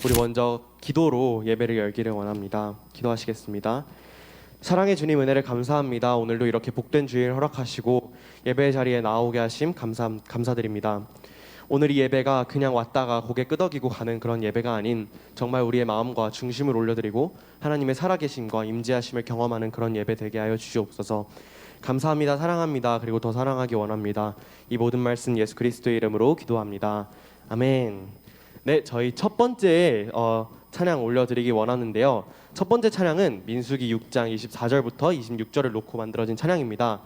우리 먼저 기도로 예배를 열기를 원합니다. 기도하시겠습니다. 사랑의 주님, 은혜를 감사합니다. 오늘도 이렇게 복된 주일 허락하시고 예배 자리에 나오게 하심 감사드립니다. 오늘 이 예배가 그냥 왔다가 고개 끄덕이고 가는 그런 예배가 아닌 정말 우리의 마음과 중심을 올려드리고 하나님의 살아계심과 임재하심을 경험하는 그런 예배 되게 하여 주시옵소서. 감사합니다. 사랑합니다. 그리고 더 사랑하기 원합니다. 이 모든 말씀 예수 그리스도의 이름으로 기도합니다. 아멘. 네, 저희 첫 번째 찬양 올려드리기 원하는데요. 첫 번째 찬양은 민수기 6장 24절부터 26절을 놓고 만들어진 찬양입니다.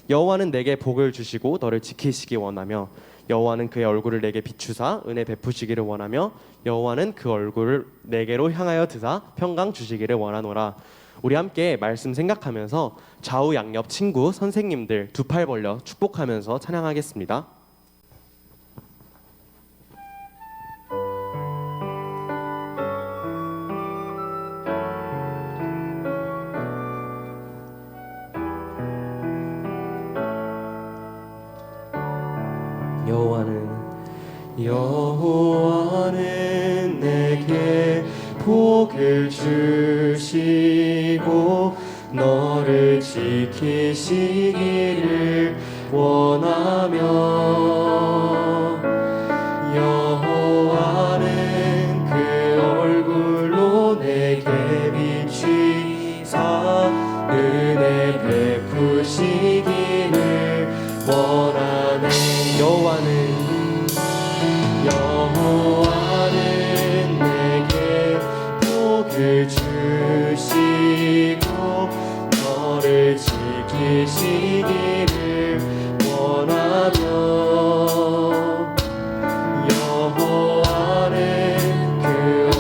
여호와는 내게 복을 주시고 너를 지키시기 원하며 여호와는 그의 얼굴을 내게 비추사 은혜 베푸시기를 원하며 여호와는 그 얼굴을 내게로 향하여 드사 평강 주시기를 원하노라. 우리 함께 말씀 생각하면서 좌우 양옆 친구 선생님들 두 팔 벌려 축복하면서 찬양하겠습니다. 여호와는 내게 복을 주시고 너를 지키시기를 원하며 여호와는 그 얼굴로 내게 비추사 은혜 베푸시기를 원하네. 여호와는 내게 복을 주시고 너를 지키시기를 원하며 여호와는 그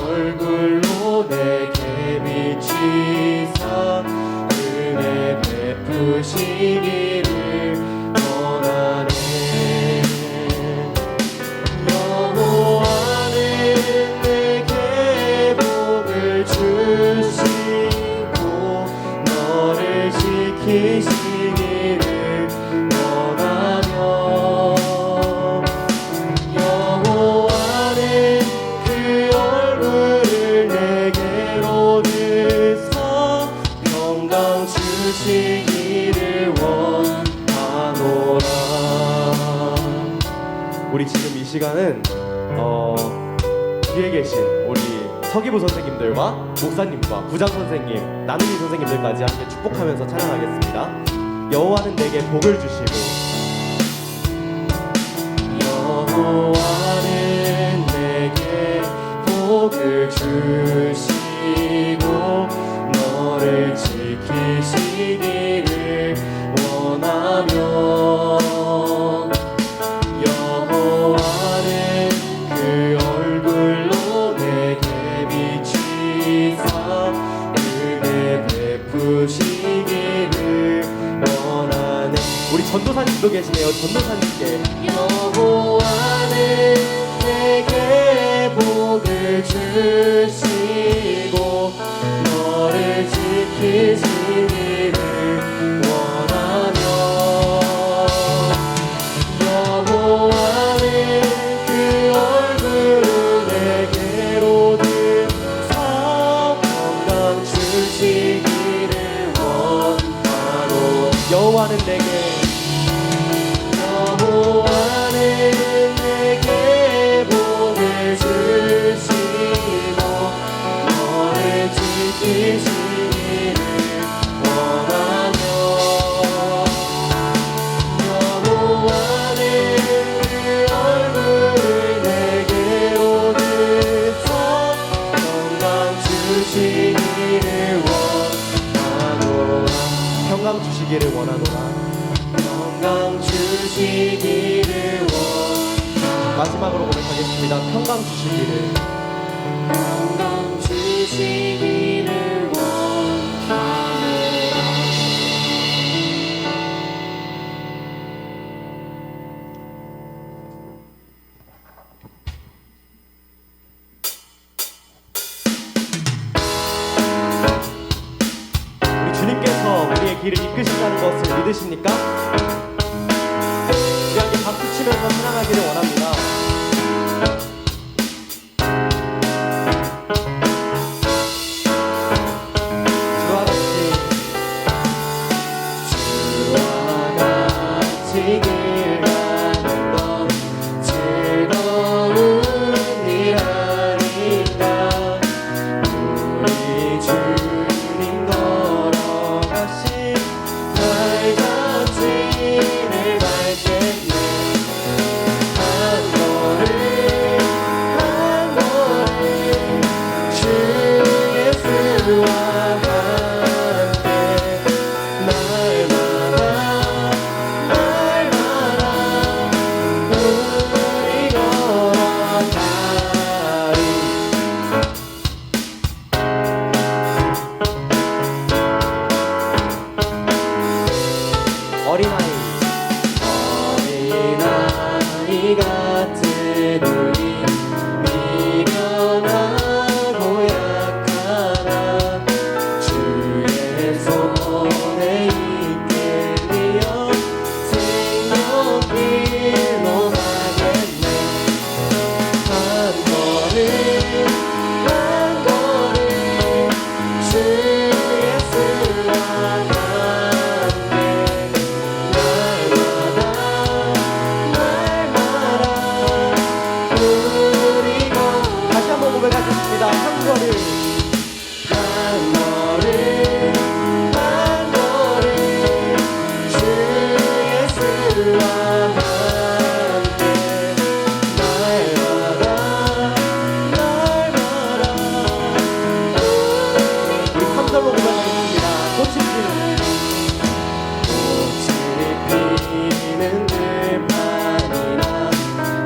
얼굴로 내게 비추사 은혜 베푸시기를 원하네. 지키시기를 원하며 여호와는 그 얼굴을 내게로 드사 평강 주시기를 원하노라. 우리 지금 이 시간은 뒤에 계신 우리 서기부 선생님들과 목사님과 부장 선생님, 나눔이 선생님들까지 함께 축복하면서 찬양하겠습니다. 여호와는 내게 복을 주시고 여호와는 내게 복을 주시고 너를 지키시기를 원하며 여호와는 그 얼굴로 내게 비추사 은혜 베푸시기를 원하네. 우리 전도사님도 계시네요. 전도사님께 여호와는 내게 복을 주시고 너를 지키시기를 원하며 여호와는 그 얼굴을 내게로 드사 평강 주시기를 원하노. 여호와는 내게 복을 주시고 너를 지키시기를 원하며 여호와는 그 얼굴을 내게로 드사 평강 주시기를 원하노라. 평강 주시기를 원하노라. 평강 주시기를 마지막으로 고백하겠습니다. 평강 주시기를 원하노라. 우리 주님께서 우리의 길을 이끄신다는 것을 믿으십니까? 우리 함께 박수 치면서 찬양하겠습니다. 하시길 원합니다. 주와 같이 길 가는 건 즐거운 일 아닌가. 우리 주님 걸어가신 발자취를 밟겠네. 한 걸음 한 걸음 주 예수와 함께 날마다 우리 걸어가리. 어린아이 같은 우리 미련하고 약하나 주의 손에 이끌리어 생명길로 가겠네. 한 걸음 한 걸음 주 예수와 함께 다시 한번 고백하겠습니다. 한 걸음 한 걸음 한 걸음 주 예수와 함께 날마다 우리 3절로 고백하겠습니다. 꽃이 피는 들판이나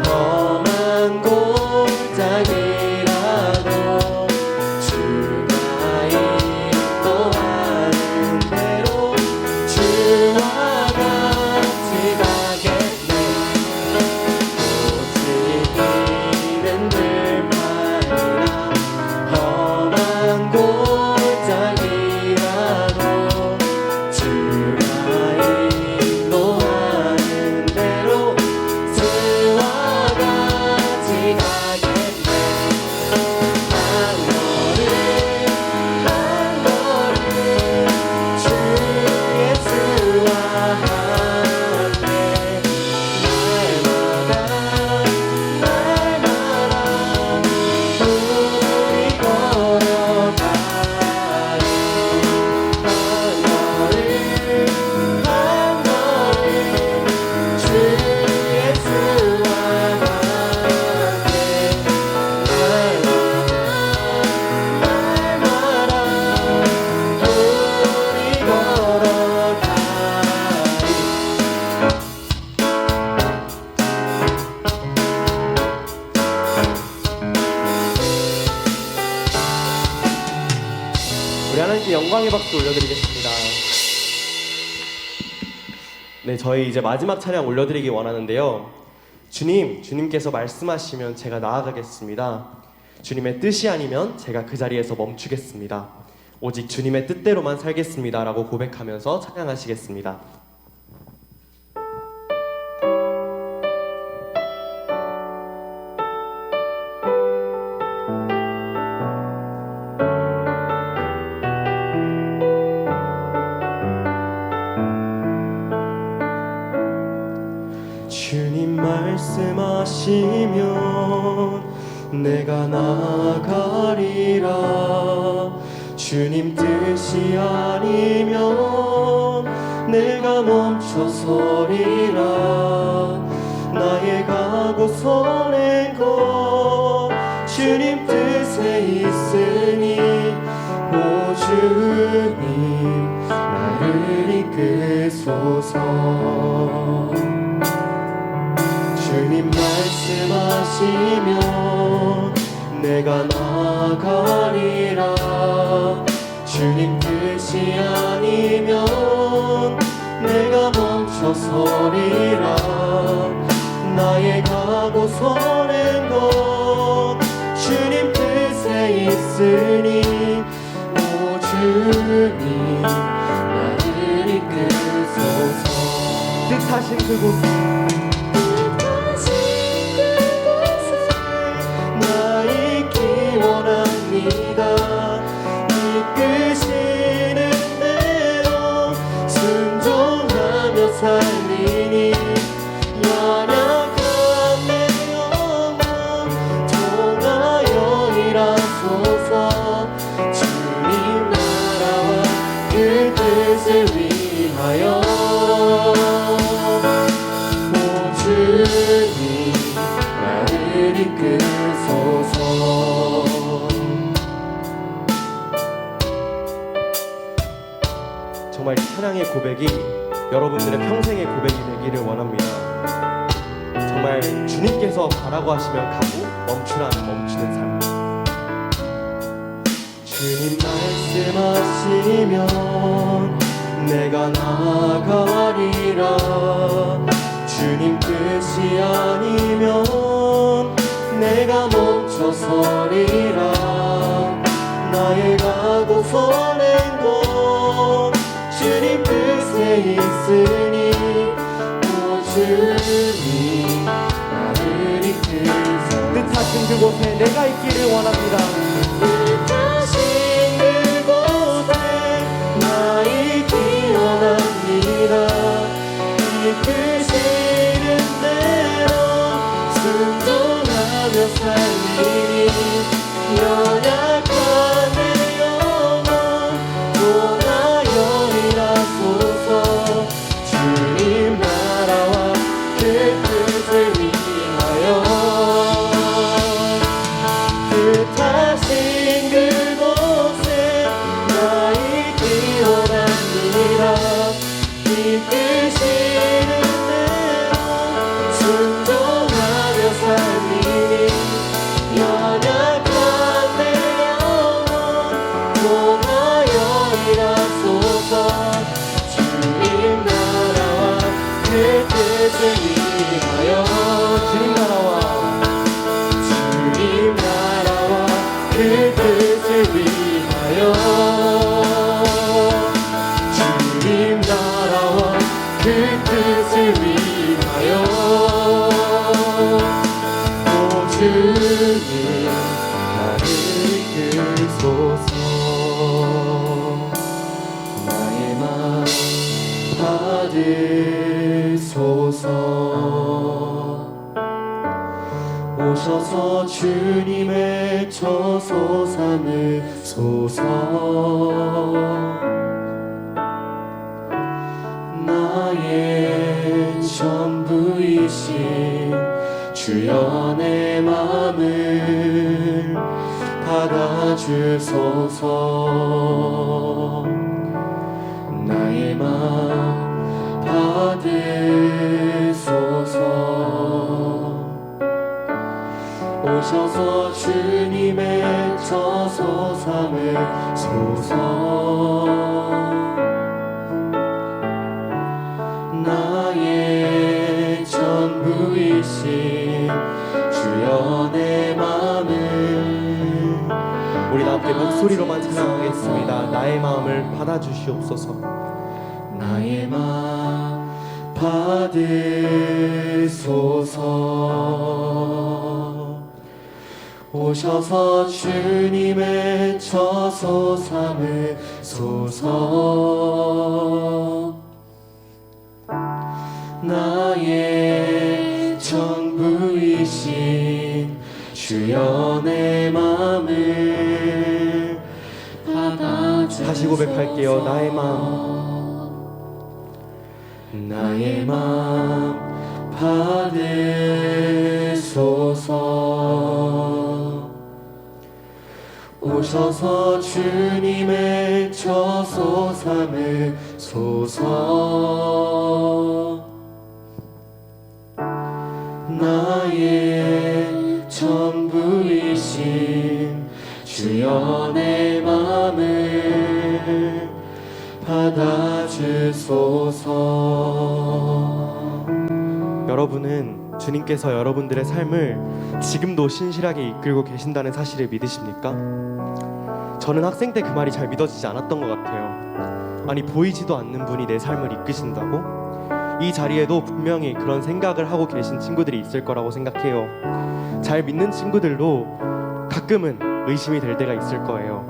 험한 골짜기라도 주가 인도하는 대로 주와 같이 가겠네. 꽃이 피는 들판이나 험한 골짜기라도 주가 인도하는 대로 주와 같이 가겠네. 한 걸음 한 걸음 주 예수와 함께 날마다 우리 걸어가리. 한 걸음 주 예수와 함께 날마다 우리 걸어가리. 우리 하나님께 영광의 박수 올려드리겠습니다. 네, 저희 이제 마지막 찬양 올려드리기 원하는데요. 주님께서 말씀하시면 제가 나아가겠습니다. 주님의 뜻이 아니면 제가 그 자리에서 멈추겠습니다. 오직 주님의 뜻대로만 살겠습니다 라고 고백하면서 찬양하시겠습니다. 주님 말씀하시면 내가 나아가리라. 주님 뜻이 아니면 내가 멈춰서리라. 나의 가고서는 것 주님 뜻에 있으니 오 주님 나를 이끄소서. 주님 말씀하시면 내가 나아가리라. 주님 뜻이 아니면 내가 멈춰서리라. 나의 가고서는 것 주님 뜻에 있으니 오 주님 나를 이끄소서. 뜻하신 그곳 사랑의 고백이 여러분들의 평생의 고백이 되기를 원합니다. 정말 주님께서 가라고 하시면 가고 멈추라면 멈추는 삶. 주님 말씀하시면 내가 나가리라. 주님 뜻이 아니면 내가 멈춰서리라. 나의 가고 서는 곳 주님 뜻에 있으니 오 주님 나를 이끌사. 뜻하신 그곳에 내가 있기를 원합니다. 뜻하신 그곳에 나 있기 원합니다. 이끄시는 대로 순종하며 살리니 연약한 내 영혼 도나여이라소서. 주님 나라와 그 뜻을 위하여 뜻하신 그곳에 나 있기 원합니다. 이끄시는 대로 순종하며 살리니 연약한 내 영혼 도나여이라소서. 주님 나라와 그 뜻을 위하여 주님 나라와 그 뜻을 위하여 주님 나라와 그 뜻을 위하여 오 주님 나를 이끌소서. 나의 맘 받으소서. 오셔서 주님의 처소 삼으소서. 나의 전부이신 주여 내 맘을 받아주소서. 나의 맘 받으소서. 오셔서 주님의 처소 삼으소서. 나의 전부이신 주여 내 맘을 우리 다 함께 목소리로만 찬양하겠습니다. 나의 마음을 받아주시옵소서. 나의 마음 받으소서. 오셔서 주님의 처소 삼으소서. 나의 전부이신 주여 내 맘을 받아주소서. 다시 고백할게요. 나의 마음 받으소서. 오셔서 주님의 처소 삼으소서. 나의 전부이신 주여 내 맘을 받아주소서. 여러분은 주님께서 여러분들의 삶을 지금도 신실하게 이끌고 계신다는 사실을 믿으십니까? 저는 학생 때 그 말이 잘 믿어지지 않았던 것 같아요. 아니, 보이지도 않는 분이 내 삶을 이끄신다고? 이 자리에도 분명히 그런 생각을 하고 계신 친구들이 있을 거라고 생각해요. 잘 믿는 친구들도 가끔은 의심이 될 때가 있을 거예요.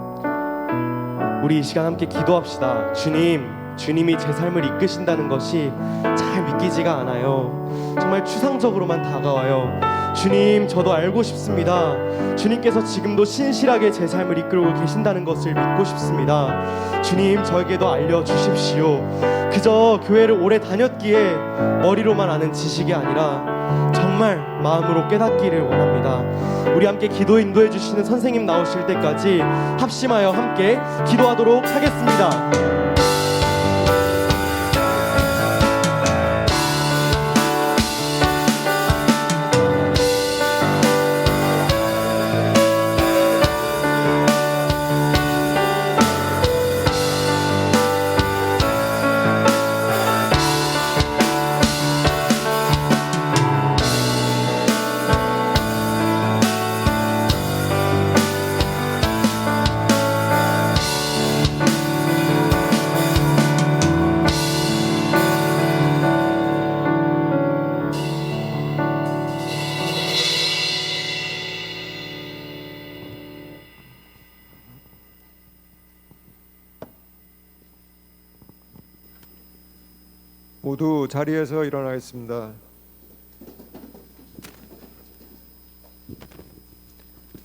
우리 이 시간 함께 기도합시다. 주님이 제 삶을 이끄신다는 것이 잘 믿기지가 않아요. 정말 추상적으로만 다가와요. 주님, 저도 알고 싶습니다. 주님께서 지금도 신실하게 제 삶을 이끌고 계신다는 것을 믿고 싶습니다. 주님, 저에게도 알려주십시오. 그저 교회를 오래 다녔기에 머리로만 아는 지식이 아니라 정말 마음으로 깨닫기를 원합니다. 우리 함께 기도 인도해 주시는 선생님 나오실 때까지 합심하여 함께 기도하도록 하겠습니다. 모두 자리에서 일어나겠습니다.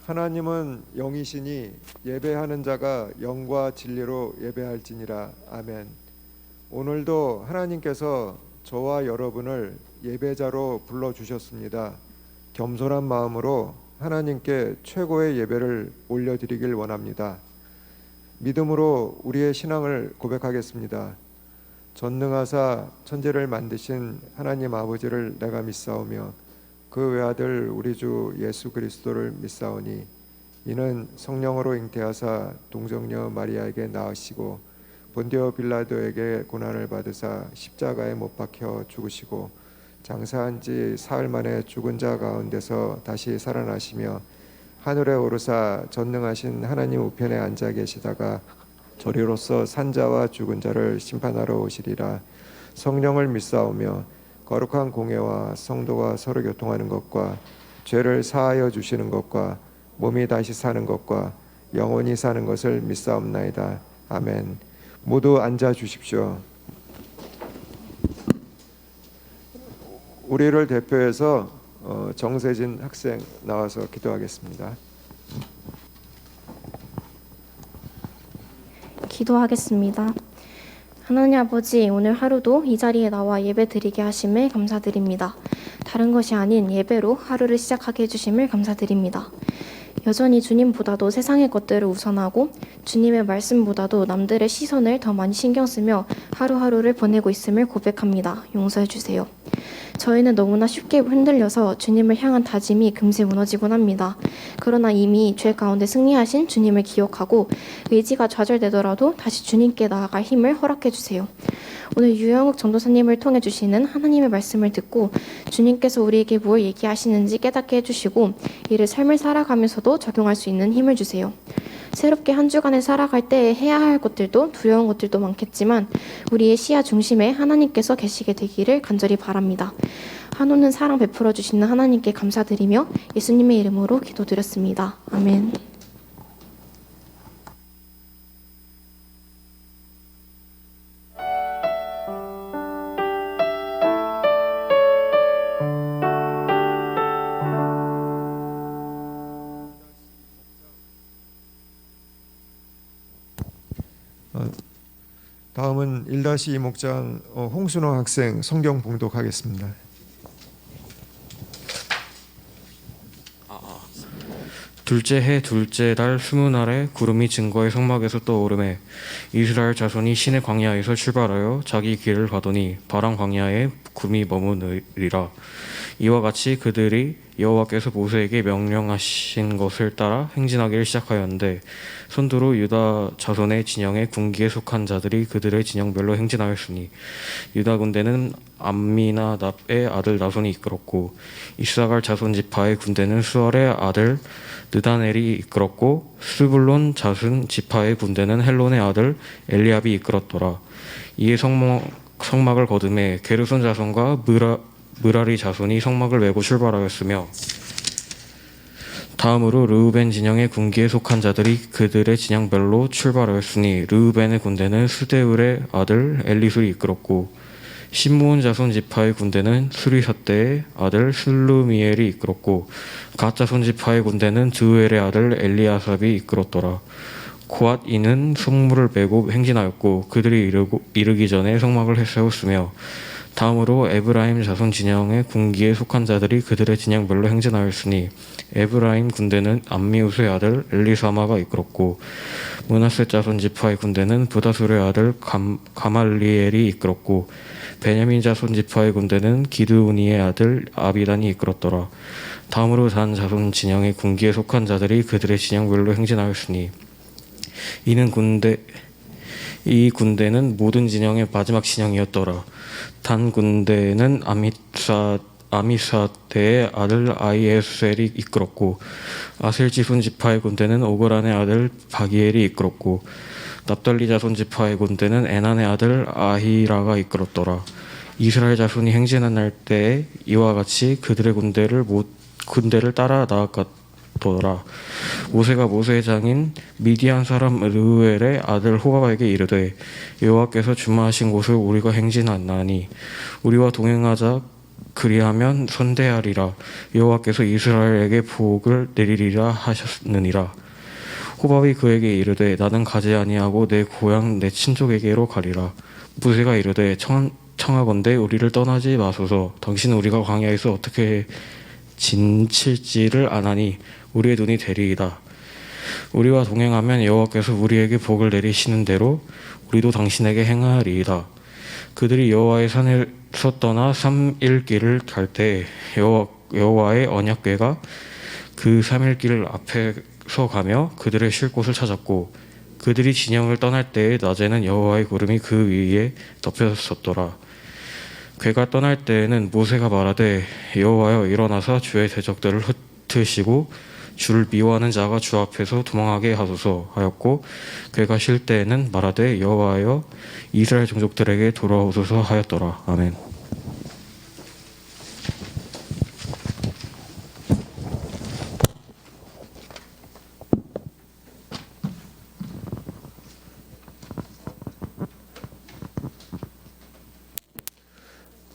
하나님은 영이시니 예배하는 자가 영과 진리로 예배할지니라. 아멘. 오늘도 하나님께서 저와 여러분을 예배자로 불러주셨습니다. 겸손한 마음으로 하나님께 최고의 예배를 올려드리길 원합니다. 믿음으로 우리의 신앙을 고백하겠습니다. 전능하사 천지를 만드신 하나님 아버지를 내가 믿사오며 그 외아들 우리 주 예수 그리스도를 믿사오니 이는 성령으로 잉태하사 동정녀 마리아에게 낳으시고 본디오 빌라도에게 고난을 받으사 십자가에 못 박혀 죽으시고 장사한 지 사흘 만에 죽은 자 가운데서 다시 살아나시며 하늘에 오르사 전능하신 하나님 우편에 앉아 계시다가 저리로서 산자와 죽은 자를 심판하러 오시리라. 성령을 믿사오며 거룩한 공예와 성도가 서로 교통하는 것과 죄를 사하여 주시는 것과 몸이 다시 사는 것과 영원히 사는 것을 믿사옵나이다. 아멘. 모두 앉아 주십시오. 우리를 대표해서 정세진 학생 나와서 기도하겠습니다. 기도하겠습니다. 하나님 아버지, 오늘 하루도 이 자리에 나와 예배 드리게 하심에 감사드립니다. 다른 것이 아닌 예배로 하루를 시작하게 해주심을 감사드립니다. 여전히 주님보다도 세상의 것들을 우선하고 주님의 말씀보다도 남들의 시선을 더 많이 신경 쓰며 하루하루를 보내고 있음을 고백합니다. 용서해 주세요. 저희는 너무나 쉽게 흔들려서 주님을 향한 다짐이 금세 무너지곤 합니다. 그러나 이미 죄 가운데 승리하신 주님을 기억하고 의지가 좌절되더라도 다시 주님께 나아갈 힘을 허락해 주세요. 오늘 유영욱 전도사님을 통해 주시는 하나님의 말씀을 듣고 주님께서 우리에게 뭘 얘기하시는지 깨닫게 해주시고 이를 삶을 살아가면서도 적용할 수 있는 힘을 주세요. 새롭게 한 주간을 살아갈 때 해야 할 것들도 두려운 것들도 많겠지만 우리의 시야 중심에 하나님께서 계시게 되기를 간절히 바랍니다. 한없는 사랑 베풀어 주시는 하나님께 감사드리며 예수님의 이름으로 기도드렸습니다. 아멘. 다음은 1-2 목장 홍순호 학생 성경 봉독하겠습니다. 둘째 해 둘째 달 20날에 구름이 증거의 성막에서 떠오르매 이스라엘 자손이 신의 광야에서 출발하여 자기 길을 가더니 바람 광야에 구름이 머무르리라. 이와 같이 그들이 여호와께서 모세에게 명령하신 것을 따라 행진하기를 시작하였는데 선두로 유다 자손의 진영에 군기에 속한 자들이 그들의 진영별로 행진하였으니 유다 군대는 암미나답의 아들 나손이 이끌었고 이스라엘 자손 지파의 군대는 수알의 아들 느다넬이 이끌었고 스불론 자손 지파의 군대는 헬론의 아들 엘리압이 이끌었더라. 이에 성막을 거두매 게르손 자손과 무라리 자손이 성막을 메고 출발하였으며 다음으로 르우벤 진영의 군기에 속한 자들이 그들의 진영별로 출발하였으니 르우벤의 군대는 스데울의 아들 엘리술이 이끌었고 시므온 자손 지파의 군대는 수리사대의 아들 슬루미엘이 이끌었고 갓 자손 지파의 군대는 드우엘의 아들 엘리아삽이 이끌었더라. 고앗 이는 성물을 메고 행진하였고 그들이 이르기 전에 성막을 세웠으며 다음으로 에브라임 자손 진영의 군기에 속한 자들이 그들의 진영별로 행진하였으니 에브라임 군대는 암미우스의 아들 엘리사마가 이끌었고 므낫세 자손 지파의 군대는 부다술의 아들 가말리엘이 이끌었고 베냐민 자손 지파의 군대는 기드우니의 아들 아비단이 이끌었더라. 다음으로 단 자손 진영의 군기에 속한 자들이 그들의 진영별로 행진하였으니 이 군대는 모든 진영의 마지막 진영이었더라. 단 군대는 아미사대의 아들 아이에셀이 이끌었고 아셀 지손 지파의 군대는 오그란의 아들 바기엘이 이끌었고 납달리 자손 지파의 군대는 에난의 아들 아히라가 이끌었더라. 이스라엘 자손이 행진한 날 때에 이와 같이 그들의 군대를 따라 되었더라. 모세가 모세의 장인 미디안 사람 르우엘의 아들 호밥에게 이르되 여호와께서 주마하신 곳을 우리가 행진하나니 우리와 동행하자. 그리하면 선대하리라. 여호와께서 이스라엘에게 복을 내리리라 하셨느니라. 호밥이 그에게 이르되 나는 가지 아니하고 내 고향 내 친족에게로 가리라. 모세가 이르되 청하건대 우리를 떠나지 마소서. 당신은 우리가 광야에서 어떻게 진칠지를 아나니 우리의 눈이 되리이다. 우리와 동행하면 여호와께서 우리에게 복을 내리시는 대로 우리도 당신에게 행하리이다. 그들이 여호와의 산에서 떠나 3일 길을 갈 때 여호와의 언약궤가 그 3일 길 앞에서 가며 그들의 쉴 곳을 찾았고 그들이 진영을 떠날 때에 낮에는 여호와의 구름이 그 위에 덮였었더라. 궤가 떠날 때에는 모세가 말하되 여호와여 일어나사 주의 대적들을 흩으시고 주를 미워하는 자가 주 앞에서 도망하게 하소서 하였고 궤가 쉴 때에는 말하되 여호와여 이스라엘 종족들에게 돌아오소서 하였더라. 아멘.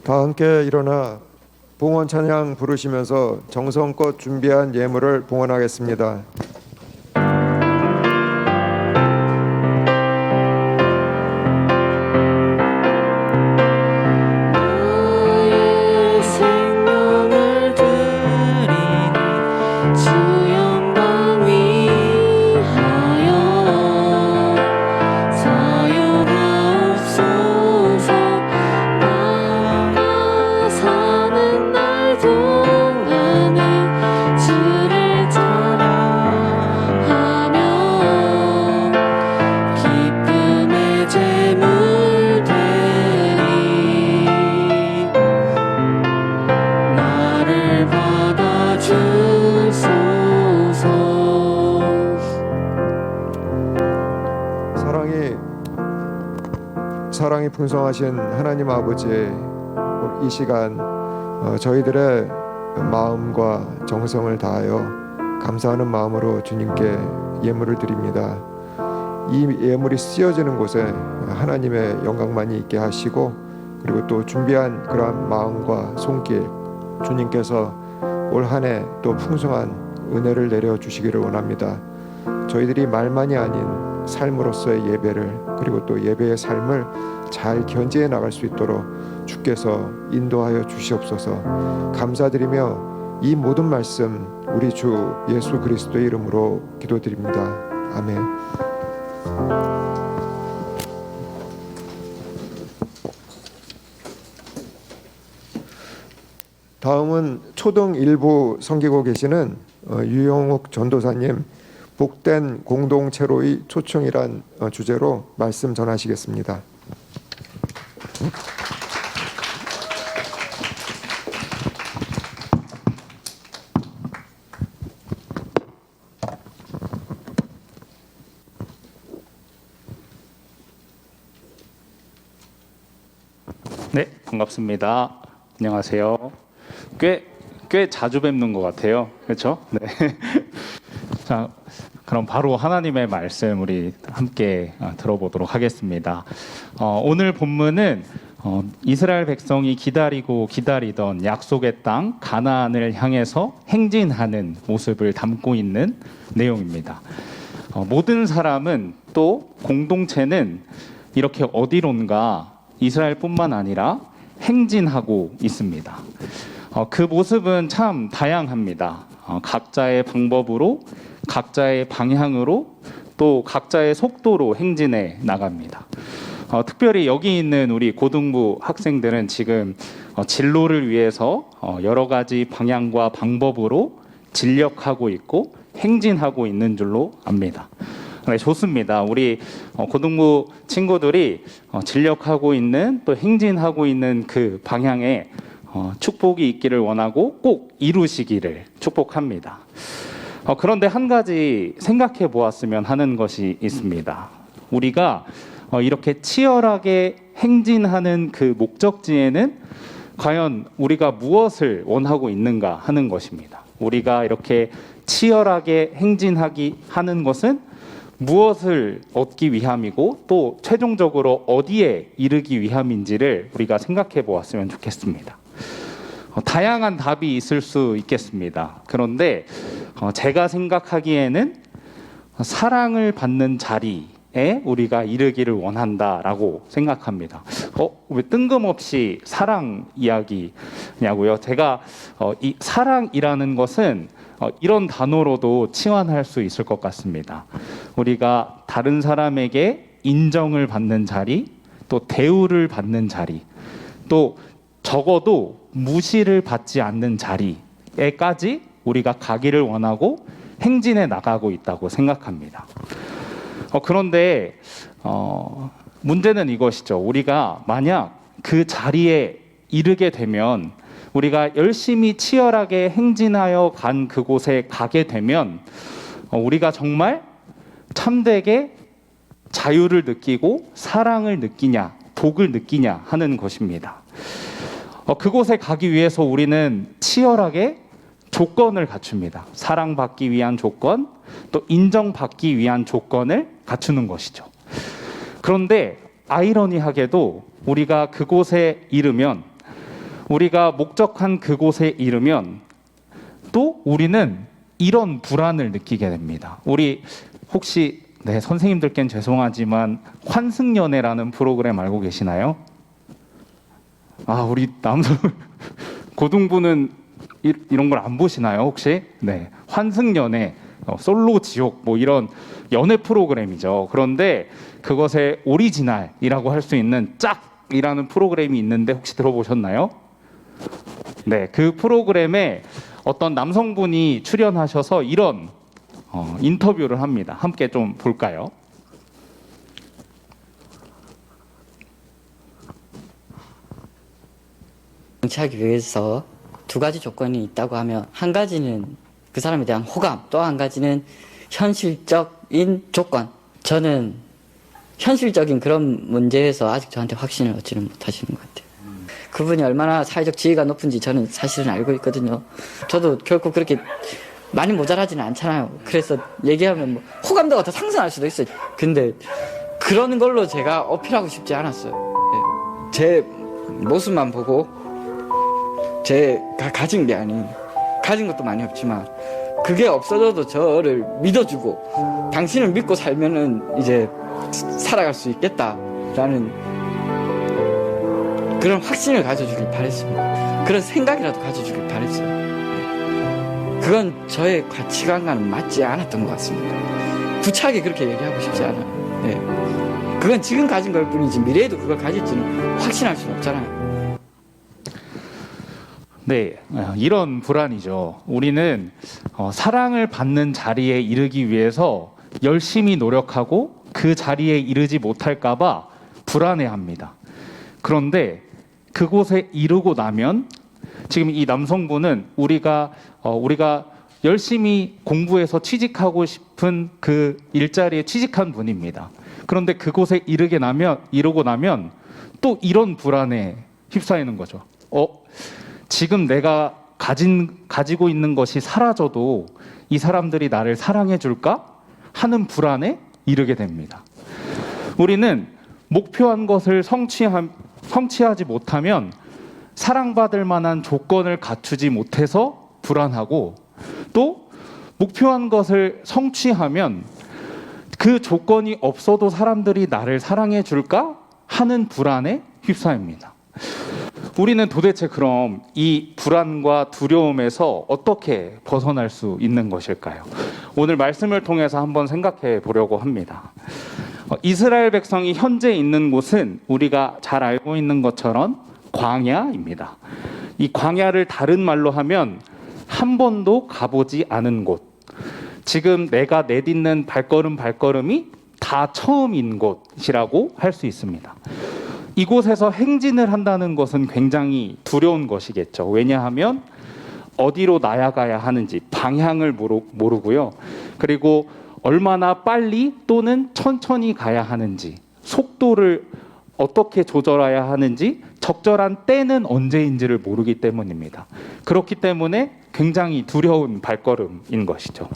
다 함께 일어나 봉헌 찬양 부르시면서 정성껏 준비한 예물을 봉헌하겠습니다. 나의 생명을 드리니 주 영광 위하여 사용하옵소서. 나가 사는 날 동안에 주를 찬양하며 기쁨의 제물 되리. 나를 받아주소서. 사랑이 풍성하신 하나님 아버지, 이 시간 저희들의 마음과 정성을 다하여 감사하는 마음으로 주님께 예물을 드립니다. 이 예물이 쓰여지는 곳에 하나님의 영광만이 있게 하시고 그리고 또 준비한 그러한 마음과 손길 주님께서 올 한 해 또 풍성한 은혜를 내려주시기를 원합니다. 저희들이 말만이 아닌 삶으로서의 예배를 그리고 또 예배의 삶을 잘 견지해 나갈 수 있도록 주께서 인도하여 주시옵소서. 감사드리며 이 모든 말씀 우리 주 예수 그리스도의 이름으로 기도드립니다. 아멘. 다음은 초등 1부 섬기고 계시는 유영욱 전도사님 복된 공동체로의 초청이란 주제로 말씀 전하시겠습니다. 네, 반갑습니다. 안녕하세요. 꽤 자주 뵙는 것 같아요. 그렇죠? 네. 자, 그럼 바로 하나님의 말씀 우리 함께 들어보도록 하겠습니다. 오늘 본문은 이스라엘 백성이 기다리고 기다리던 약속의 땅 가나안을 향해서 행진하는 모습을 담고 있는 내용입니다. 모든 사람은 또 공동체는 이렇게 어디론가 이스라엘뿐만 아니라 행진하고 있습니다. 그 모습은 참 다양합니다. 각자의 방법으로, 각자의 방향으로, 또 각자의 속도로 행진해 나갑니다. 특별히 여기 있는 우리 고등부 학생들은 지금 진로를 위해서 여러 가지 방향과 방법으로 진력하고 있고 행진하고 있는 줄로 압니다. 네, 좋습니다. 우리 고등부 친구들이 진력하고 있는 또 행진하고 있는 그 방향에 축복이 있기를 원하고 꼭 이루시기를 축복합니다. 그런데 한 가지 생각해 보았으면 하는 것이 있습니다. 우리가 이렇게 치열하게 행진하는 그 목적지에는 과연 우리가 무엇을 원하고 있는가 하는 것입니다. 우리가 이렇게 치열하게 행진하기 하는 것은 무엇을 얻기 위함이고 또 최종적으로 어디에 이르기 위함인지를 우리가 생각해 보았으면 좋겠습니다. 다양한 답이 있을 수 있겠습니다. 그런데 제가 생각하기에는 사랑을 받는 자리에 우리가 이르기를 원한다라고 생각합니다. 왜 뜬금없이 사랑 이야기냐고요? 제가 이 사랑이라는 것은 이런 단어로도 치환할 수 있을 것 같습니다. 우리가 다른 사람에게 인정을 받는 자리, 또 대우를 받는 자리, 또 적어도 무시를 받지 않는 자리에까지 우리가 가기를 원하고 행진해 나가고 있다고 생각합니다. 그런데 문제는 이것이죠. 우리가 만약 그 자리에 이르게 되면 우리가 열심히 치열하게 행진하여 간 그곳에 가게 되면 우리가 정말 참되게 자유를 느끼고 사랑을 느끼냐, 복을 느끼냐 하는 것입니다. 그곳에 가기 위해서 우리는 치열하게 조건을 갖춥니다. 사랑받기 위한 조건, 또 인정받기 위한 조건을 갖추는 것이죠. 그런데 아이러니하게도 우리가 그곳에 이르면, 우리가 목적한 그곳에 이르면 또 우리는 이런 불안을 느끼게 됩니다. 우리 혹시 선생님들께는 죄송하지만 환승연애라는 프로그램 알고 계시나요? 우리 남성 고등부는 이런 걸 안 보시나요 혹시? 네, 환승연애, 솔로 지옥 뭐 이런 연애 프로그램이죠. 그런데 그것의 오리지널이라고 할 수 있는 짝이라는 프로그램이 있는데 혹시 들어보셨나요? 네, 그 프로그램에 어떤 남성분이 출연하셔서 이런 인터뷰를 합니다. 함께 좀 볼까요? 정치하기 위해서 두 가지 조건이 있다고 하면, 한 가지는 그 사람에 대한 호감, 또 한 가지는 현실적인 조건. 저는 현실적인 그런 문제에서 아직 저한테 확신을 얻지는 못하시는 것 같아요. 그분이 얼마나 사회적 지위가 높은지 저는 사실은 알고 있거든요. 저도 결코 그렇게 많이 모자라지는 않잖아요. 그래서 얘기하면 뭐 호감도가 더 상승할 수도 있어요. 근데 그런 걸로 제가 어필하고 싶지 않았어요. 예. 제 모습만 보고 제가 가진 게 아닌, 가진 것도 많이 없지만 그게 없어져도 저를 믿어주고 당신을 믿고 살면은 이제 살아갈 수 있겠다라는 그런 확신을 가져주길 바랬습니다. 그런 생각이라도 가져주길 바랬어요. 그건 저의 가치관과는 맞지 않았던 것 같습니다. 구차하게 그렇게 얘기하고 싶지 않아요. 네. 그건 지금 가진 걸 뿐이지 미래에도 그걸 가질지는 확신할 수는 없잖아요. 네, 이런 불안이죠. 우리는 사랑을 받는 자리에 이르기 위해서 열심히 노력하고 그 자리에 이르지 못할까봐 불안해합니다. 그런데 그곳에 이르고 나면, 지금 이 남성분은 우리가 열심히 공부해서 취직하고 싶은 그 일자리에 취직한 분입니다. 그런데 그곳에 이르고 나면 또 이런 불안에 휩싸이는 거죠. 지금 내가 가지고 있는 것이 사라져도 이 사람들이 나를 사랑해 줄까 하는 불안에 이르게 됩니다. 우리는 목표한 것을 성취하지 못하면 사랑받을 만한 조건을 갖추지 못해서 불안하고, 또 목표한 것을 성취하면 그 조건이 없어도 사람들이 나를 사랑해 줄까 하는 불안에 휩싸입니다. 우리는 도대체 그럼 이 불안과 두려움에서 어떻게 벗어날 수 있는 것일까요? 오늘 말씀을 통해서 한번 생각해 보려고 합니다. 이스라엘 백성이 현재 있는 곳은 우리가 잘 알고 있는 것처럼 광야입니다. 이 광야를 다른 말로 하면 한 번도 가보지 않은 곳, 지금 내가 내딛는 발걸음이 다 처음인 곳이라고 할 수 있습니다. 이곳에서 행진을 한다는 것은 굉장히 두려운 것이겠죠. 왜냐하면 어디로 나아가야 하는지 방향을 모르고요. 그리고 얼마나 빨리 또는 천천히 가야 하는지, 속도를 어떻게 조절해야 하는지, 적절한 때는 언제인지를 모르기 때문입니다. 그렇기 때문에 굉장히 두려운 발걸음인 것이죠.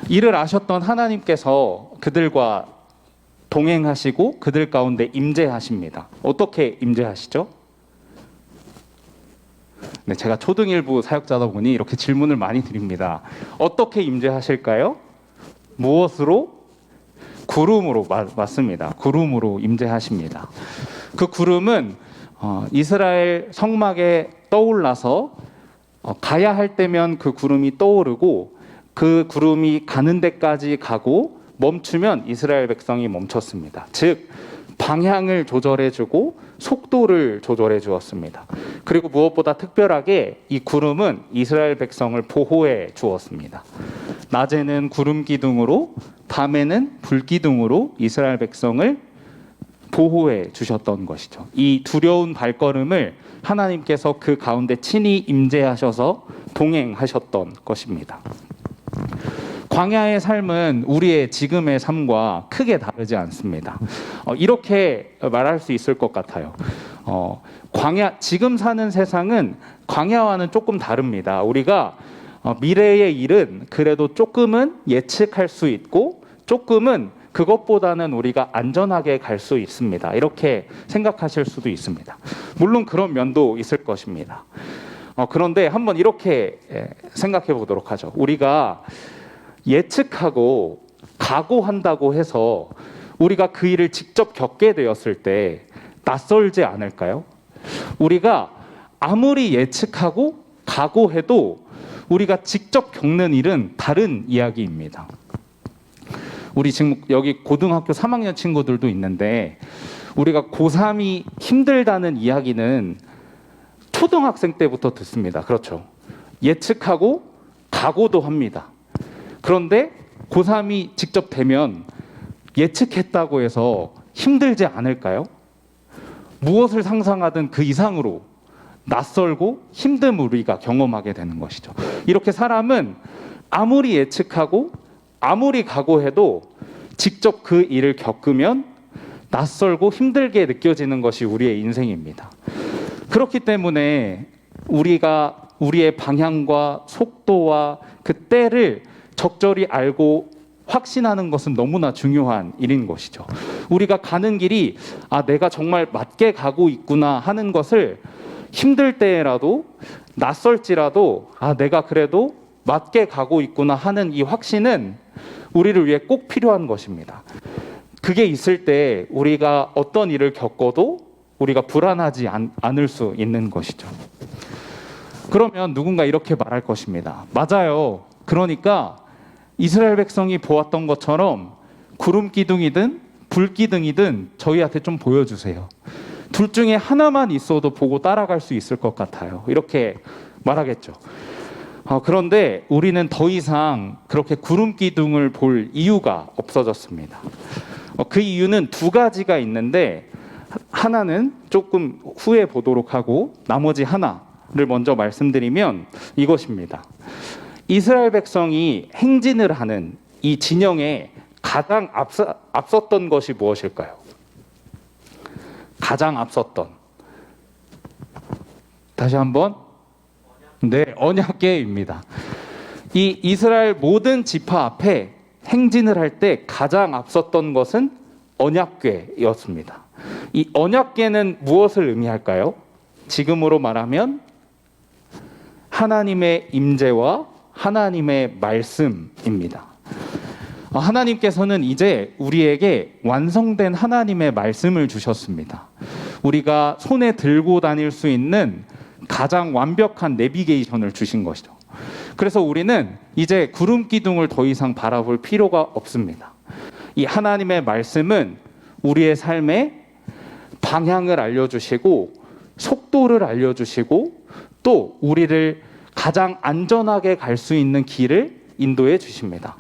이를 아셨던 하나님께서 그들과 동행하시고 그들 가운데 임재하십니다. 어떻게 임재하시죠? 네, 제가 초등일부 사역자다 보니 이렇게 질문을 많이 드립니다. 어떻게 임재하실까요? 무엇으로? 구름으로. 맞습니다. 구름으로 임재하십니다. 그 구름은 이스라엘 성막에 떠올라서 가야 할 때면 그 구름이 떠오르고 그 구름이 가는 데까지 가고 멈추면 이스라엘 백성이 멈췄습니다. 즉 방향을 조절해주고 속도를 조절해 주었습니다. 그리고 무엇보다 특별하게 이 구름은 이스라엘 백성을 보호해 주었습니다. 낮에는 구름 기둥으로, 밤에는 불 기둥으로 이스라엘 백성을 보호해 주셨던 것이죠. 이 두려운 발걸음을 하나님께서 그 가운데 친히 임재하셔서 동행하셨던 것입니다. 광야의 삶은 우리의 지금의 삶과 크게 다르지 않습니다. 이렇게 말할 수 있을 것 같아요. 지금 사는 세상은 광야와는 조금 다릅니다. 우리가 미래의 일은 그래도 조금은 예측할 수 있고 조금은 그것보다는 우리가 안전하게 갈 수 있습니다. 이렇게 생각하실 수도 있습니다. 물론 그런 면도 있을 것입니다. 그런데 한번 이렇게 생각해 보도록 하죠. 우리가 예측하고 각오한다고 해서 우리가 그 일을 직접 겪게 되었을 때 낯설지 않을까요? 우리가 아무리 예측하고 각오해도 우리가 직접 겪는 일은 다른 이야기입니다. 우리 지금 여기 고등학교 3학년 친구들도 있는데 우리가 고3이 힘들다는 이야기는 초등학생 때부터 듣습니다. 그렇죠? 예측하고 각오도 합니다. 그런데 고3이 직접 되면 예측했다고 해서 힘들지 않을까요? 무엇을 상상하든 그 이상으로 낯설고 힘듦을 우리가 경험하게 되는 것이죠. 이렇게 사람은 아무리 예측하고 아무리 각오해도 직접 그 일을 겪으면 낯설고 힘들게 느껴지는 것이 우리의 인생입니다. 그렇기 때문에 우리가 우리의 방향과 속도와 그 때를 적절히 알고 확신하는 것은 너무나 중요한 일인 것이죠. 우리가 가는 길이 내가 정말 맞게 가고 있구나 하는 것을 힘들 때라도 낯설지라도 내가 그래도 맞게 가고 있구나 하는 이 확신은 우리를 위해 꼭 필요한 것입니다. 그게 있을 때 우리가 어떤 일을 겪어도 우리가 불안하지 않을 수 있는 것이죠. 그러면 누군가 이렇게 말할 것입니다. 맞아요. 그러니까 이스라엘 백성이 보았던 것처럼 구름 기둥이든 불 기둥이든 저희한테 좀 보여주세요. 둘 중에 하나만 있어도 보고 따라갈 수 있을 것 같아요. 이렇게 말하겠죠. 그런데 우리는 더 이상 그렇게 구름 기둥을 볼 이유가 없어졌습니다. 그 이유는 두 가지가 있는데 하나는 조금 후에 보도록 하고 나머지 하나를 먼저 말씀드리면 이것입니다. 이스라엘 백성이 행진을 하는 이 진영에 가장 앞섰던 것이 무엇일까요? 가장 앞섰던. 다시 한번. 네, 언약궤입니다. 이 이스라엘 모든 지파 앞에 행진을 할 때 가장 앞섰던 것은 언약궤였습니다. 이 언약궤는 무엇을 의미할까요? 지금으로 말하면 하나님의 임재와 하나님의 말씀입니다. 하나님께서는 이제 우리에게 완성된 하나님의 말씀을 주셨습니다. 우리가 손에 들고 다닐 수 있는 가장 완벽한 내비게이션을 주신 것이죠. 그래서 우리는 이제 구름 기둥을 더 이상 바라볼 필요가 없습니다. 이 하나님의 말씀은 우리의 삶에 방향을 알려주시고 속도를 알려주시고 또 우리를 가장 안전하게 갈 수 있는 길을 인도해 주십니다.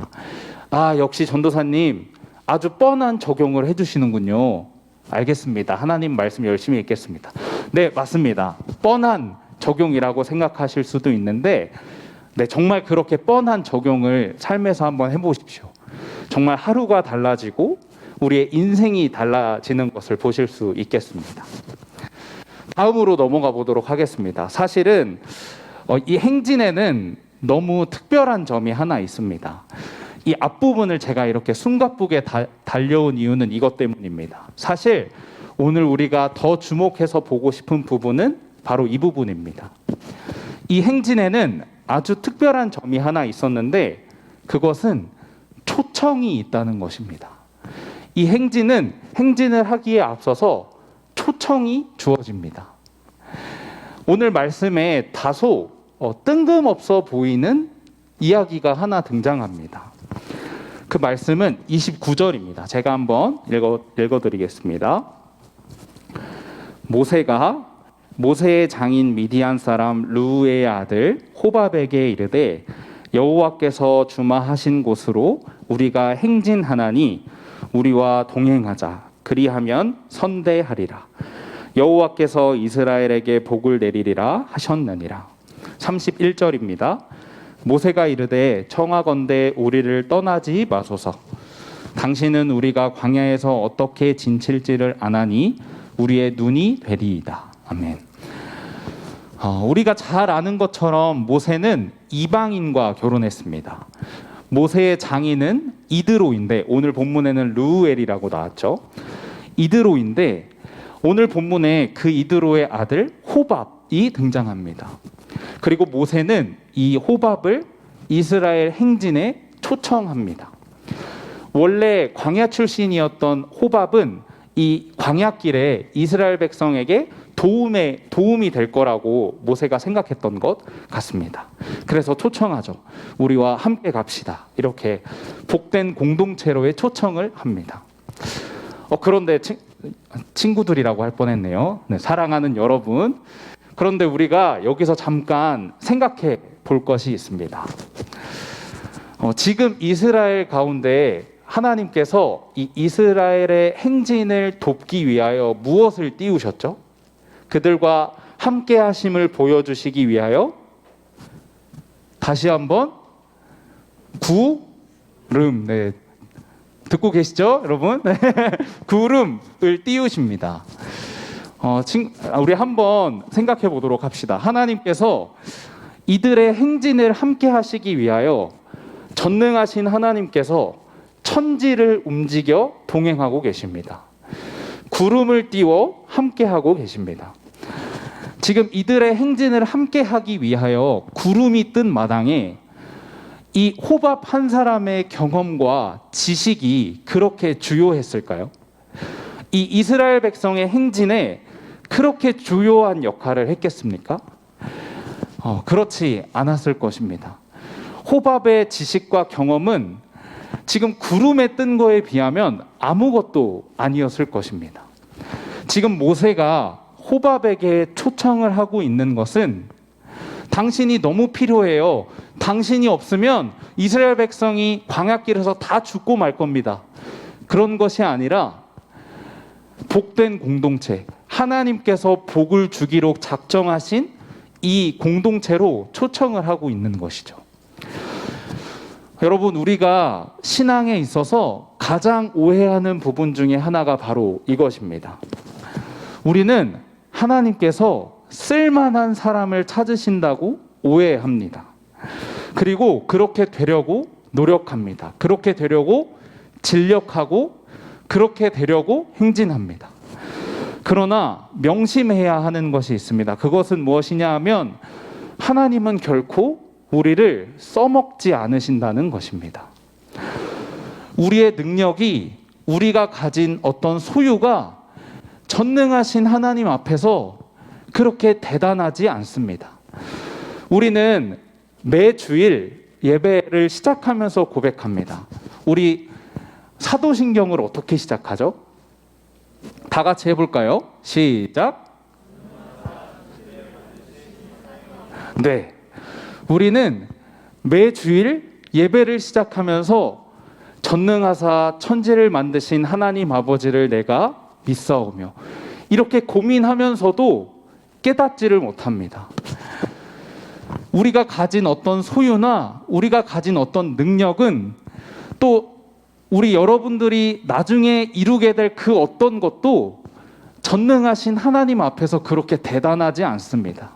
역시 전도사님 아주 뻔한 적용을 해주시는군요. 알겠습니다. 하나님 말씀 열심히 읽겠습니다. 네, 맞습니다. 뻔한 적용이라고 생각하실 수도 있는데 정말 그렇게 뻔한 적용을 삶에서 한번 해보십시오. 정말 하루가 달라지고 우리의 인생이 달라지는 것을 보실 수 있겠습니다. 다음으로 넘어가 보도록 하겠습니다. 사실은 이 행진에는 너무 특별한 점이 하나 있습니다. 이 앞부분을 제가 이렇게 숨가쁘게 달려온 이유는 이것 때문입니다. 사실 오늘 우리가 더 주목해서 보고 싶은 부분은 바로 이 부분입니다. 이 행진에는 아주 특별한 점이 하나 있었는데 그것은 초청이 있다는 것입니다. 이 행진은 행진을 하기에 앞서서 초청이 주어집니다. 오늘 말씀에 다소 뜬금없어 보이는 이야기가 하나 등장합니다. 그 말씀은 29절입니다. 제가 한번 읽어드리겠습니다. 모세의 장인 미디안 사람 르우의 아들 호밥에게 이르되 여호와께서 주마하신 곳으로 우리가 행진하나니 우리와 동행하자. 그리하면 선대하리라. 여호와께서 이스라엘에게 복을 내리리라 하셨느니라. 31절입니다. 모세가 이르되 청하건대 우리를 떠나지 마소서. 당신은 우리가 광야에서 어떻게 지칠지를 아나니 우리의 눈이 되리이다. 아멘. 우리가 잘 아는 것처럼 모세는 이방인과 결혼했습니다. 모세의 장인은 이드로인데 오늘 본문에는 르우엘이라고 나왔죠. 이드로인데 오늘 본문에 그 이드로의 아들 호밥이 등장합니다. 그리고 모세는 이 호밥을 이스라엘 행진에 초청합니다. 원래 광야 출신이었던 호밥은 이 광야길에 이스라엘 백성에게 도움이 될 거라고 모세가 생각했던 것 같습니다. 그래서 초청하죠. 우리와 함께 갑시다. 이렇게 복된 공동체로의 초청을 합니다. 그런데 친구들이라고 할 뻔했네요. 네, 사랑하는 여러분. 그런데 우리가 여기서 잠깐 생각해 볼 것이 있습니다. 지금 이스라엘 가운데 하나님께서 이 이스라엘의 행진을 돕기 위하여 무엇을 띄우셨죠? 그들과 함께 하심을 보여주시기 위하여 다시 한번 구름, 네, 듣고 계시죠, 여러분? 네. 구름을 띄우십니다. 우리 한번 생각해 보도록 합시다. 하나님께서 이들의 행진을 함께 하시기 위하여 전능하신 하나님께서 천지를 움직여 동행하고 계십니다. 구름을 띄워 함께 하고 계십니다. 지금 이들의 행진을 함께 하기 위하여 구름이 뜬 마당에 이 호밥 한 사람의 경험과 지식이 그렇게 주요했을까요? 이 이스라엘 백성의 행진에 그렇게 주요한 역할을 했겠습니까? 그렇지 않았을 것입니다. 호밥의 지식과 경험은 지금 구름에 뜬 거에 비하면 아무것도 아니었을 것입니다. 지금 모세가 호밥에게 초청을 하고 있는 것은 당신이 너무 필요해요. 당신이 없으면 이스라엘 백성이 광야길에서 다 죽고 말 겁니다. 그런 것이 아니라 복된 공동체, 하나님께서 복을 주기로 작정하신 이 공동체로 초청을 하고 있는 것이죠. 여러분, 우리가 신앙에 있어서 가장 오해하는 부분 중에 하나가 바로 이것입니다. 우리는 하나님께서 쓸만한 사람을 찾으신다고 오해합니다. 그리고 그렇게 되려고 노력합니다. 그렇게 되려고 진력하고 그렇게 되려고 행진합니다. 그러나 명심해야 하는 것이 있습니다. 그것은 무엇이냐 하면 하나님은 결코 우리를 써먹지 않으신다는 것입니다. 우리의 능력이, 우리가 가진 어떤 소유가 전능하신 하나님 앞에서 그렇게 대단하지 않습니다. 우리는 매 주일 예배를 시작하면서 고백합니다. 우리 사도신경을 어떻게 시작하죠? 다 같이 해볼까요? 시작. 네. 우리는 매 주일 예배를 시작하면서 전능하사 천지를 만드신 하나님 아버지를 내가 믿사오며 이렇게 고민하면서도 깨닫지를 못합니다. 우리가 가진 어떤 소유나 우리가 가진 어떤 능력은 또 우리 여러분들이 나중에 이루게 될 그 어떤 것도 전능하신 하나님 앞에서 그렇게 대단하지 않습니다.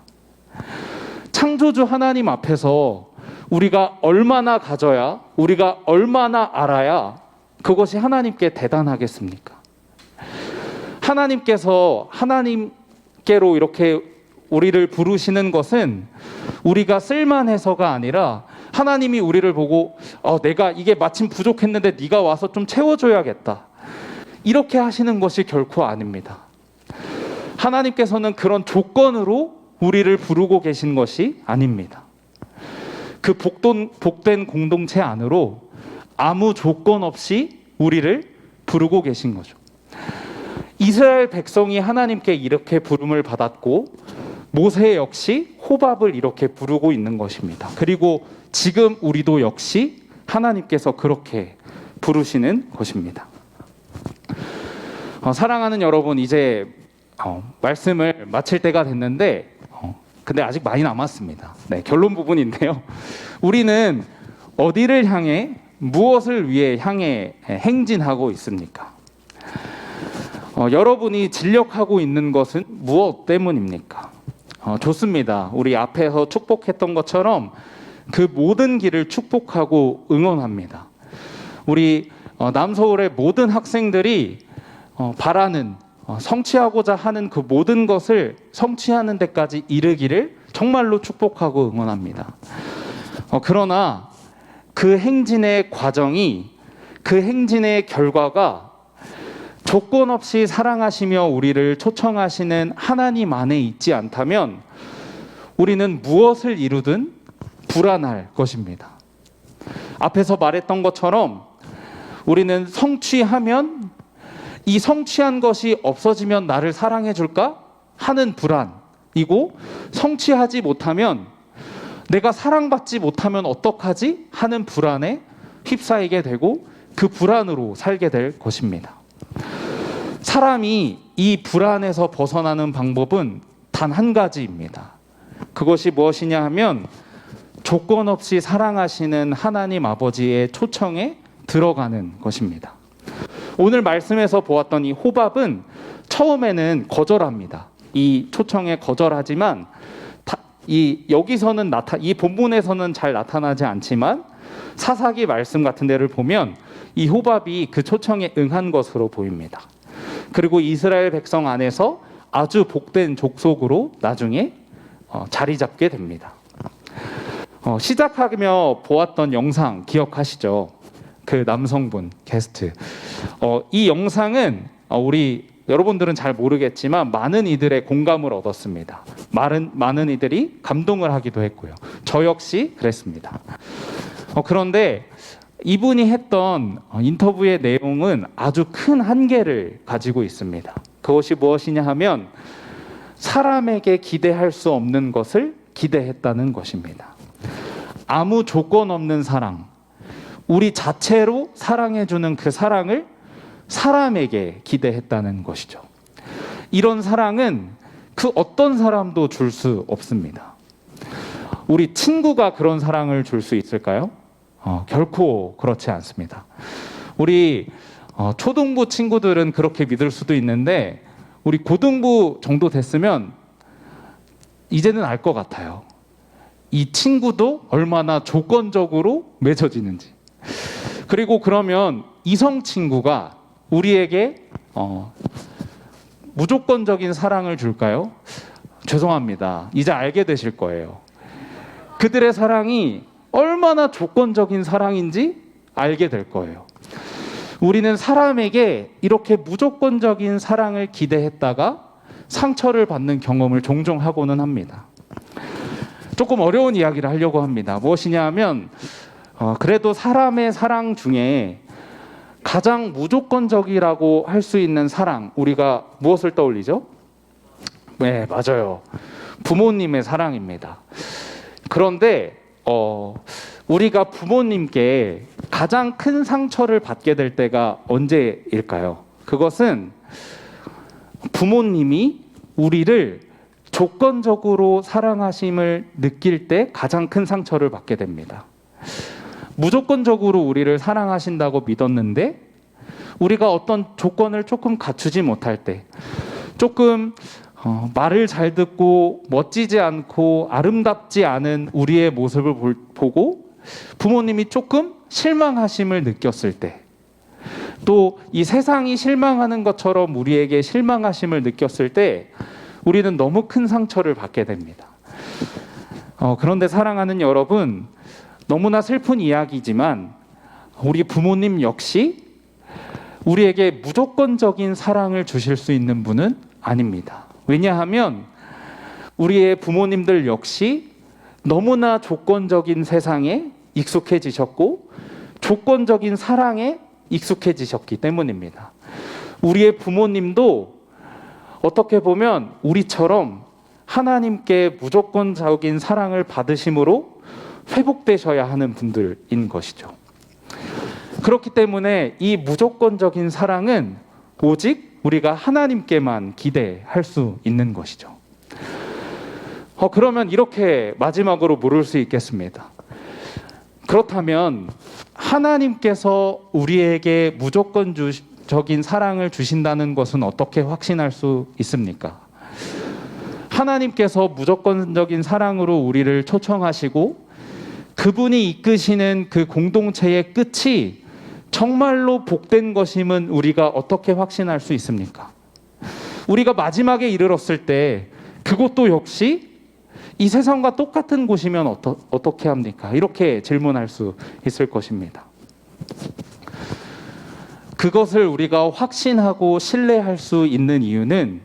창조주 하나님 앞에서 우리가 얼마나 가져야, 우리가 얼마나 알아야 그것이 하나님께 대단하겠습니까? 하나님께서 하나님께로 이렇게 우리를 부르시는 것은 우리가 쓸만해서가 아니라 하나님이 우리를 보고 내가 이게 마침 부족했는데 네가 와서 좀 채워줘야겠다, 이렇게 하시는 것이 결코 아닙니다. 하나님께서는 그런 조건으로 우리를 부르고 계신 것이 아닙니다. 그 복된 공동체 안으로 아무 조건 없이 우리를 부르고 계신 거죠. 이스라엘 백성이 하나님께 이렇게 부름을 받았고 모세 역시 호밥을 이렇게 부르고 있는 것입니다. 그리고 지금 우리도 역시 하나님께서 그렇게 부르시는 것입니다. 사랑하는 여러분, 이제 말씀을 마칠 때가 됐는데 근데 아직 많이 남았습니다. 네, 결론 부분인데요. 우리는 어디를 향해, 무엇을 위해 향해 행진하고 있습니까? 여러분이 진력하고 있는 것은 무엇 때문입니까? 좋습니다. 우리 앞에서 축복했던 것처럼 그 모든 길을 축복하고 응원합니다. 우리 남서울의 모든 학생들이 바라는, 성취하고자 하는 그 모든 것을 성취하는 데까지 이르기를 정말로 축복하고 응원합니다. 그러나 그 행진의 과정이, 그 행진의 결과가 조건 없이 사랑하시며 우리를 초청하시는 하나님 안에 있지 않다면 우리는 무엇을 이루든 불안할 것입니다. 앞에서 말했던 것처럼 우리는 성취하면, 이 성취한 것이 없어지면 나를 사랑해 줄까 하는 불안이고, 성취하지 못하면 내가 사랑받지 못하면 어떡하지 하는 불안에 휩싸이게 되고 그 불안으로 살게 될 것입니다. 사람이 이 불안에서 벗어나는 방법은 단 한 가지입니다. 그것이 무엇이냐 하면 조건 없이 사랑하시는 하나님 아버지의 초청에 들어가는 것입니다. 오늘 말씀에서 보았던 이 호밥은 처음에는 거절합니다. 이 초청에 거절하지만 여기서는 이 본문에서는 잘 나타나지 않지만 사사기 말씀 같은 데를 보면 이 호밥이 그 초청에 응한 것으로 보입니다. 그리고 이스라엘 백성 안에서 아주 복된 족속으로 나중에 자리 잡게 됩니다. 시작하며 보았던 영상 기억하시죠? 그 남성분 게스트. 이 영상은 우리 여러분들은 잘 모르겠지만 많은 이들의 공감을 얻었습니다. 많은 이들이 감동을 하기도 했고요. 저 역시 그랬습니다. 그런데 이분이 했던 인터뷰의 내용은 아주 큰 한계를 가지고 있습니다. 그것이 무엇이냐 하면 사람에게 기대할 수 없는 것을 기대했다는 것입니다. 아무 조건 없는 사랑, 우리 자체로 사랑해주는 그 사랑을 사람에게 기대했다는 것이죠. 이런 사랑은 그 어떤 사람도 줄 수 없습니다. 우리 친구가 그런 사랑을 줄 수 있을까요? 결코 그렇지 않습니다. 우리 초등부 친구들은 그렇게 믿을 수도 있는데 우리 고등부 정도 됐으면 이제는 알 것 같아요. 이 친구도 얼마나 조건적으로 맺어지는지. 그리고 그러면 이성 친구가 우리에게 무조건적인 사랑을 줄까요? 죄송합니다. 이제 알게 되실 거예요. 그들의 사랑이 얼마나 조건적인 사랑인지 알게 될 거예요. 우리는 사람에게 이렇게 무조건적인 사랑을 기대했다가 상처를 받는 경험을 종종 하고는 합니다. 조금 어려운 이야기를 하려고 합니다. 무엇이냐 하면 그래도 사람의 사랑 중에 가장 무조건적이라고 할 수 있는 사랑, 우리가 무엇을 떠올리죠? 네, 맞아요. 부모님의 사랑입니다. 그런데 우리가 부모님께 가장 큰 상처를 받게 될 때가 언제일까요? 그것은 부모님이 우리를 조건적으로 사랑하심을 느낄 때 가장 큰 상처를 받게 됩니다. 무조건적으로 우리를 사랑하신다고 믿었는데 우리가 어떤 조건을 조금 갖추지 못할 때, 조금 말을 잘 듣고 멋지지 않고 아름답지 않은 우리의 모습을 보고 부모님이 조금 실망하심을 느꼈을 때, 또 이 세상이 실망하는 것처럼 우리에게 실망하심을 느꼈을 때 우리는 너무 큰 상처를 받게 됩니다. 그런데 사랑하는 여러분, 너무나 슬픈 이야기지만 우리 부모님 역시 우리에게 무조건적인 사랑을 주실 수 있는 분은 아닙니다. 왜냐하면 우리의 부모님들 역시 너무나 조건적인 세상에 익숙해지셨고 조건적인 사랑에 익숙해지셨기 때문입니다. 우리의 부모님도 어떻게 보면 우리처럼 하나님께 무조건적인 사랑을 받으심으로 회복되셔야 하는 분들인 것이죠. 그렇기 때문에 이 무조건적인 사랑은 오직 우리가 하나님께만 기대할 수 있는 것이죠. 그러면 이렇게 마지막으로 물을 수 있겠습니다. 그렇다면 하나님께서 우리에게 무조건적인 사랑을 주신다는 것은 어떻게 확신할 수 있습니까? 하나님께서 무조건적인 사랑으로 우리를 초청하시고 그분이 이끄시는 그 공동체의 끝이 정말로 복된 것임은 우리가 어떻게 확신할 수 있습니까? 우리가 마지막에 이르렀을 때 그것도 역시 이 세상과 똑같은 곳이면 어떻게 합니까? 이렇게 질문할 수 있을 것입니다. 그것을 우리가 확신하고 신뢰할 수 있는 이유는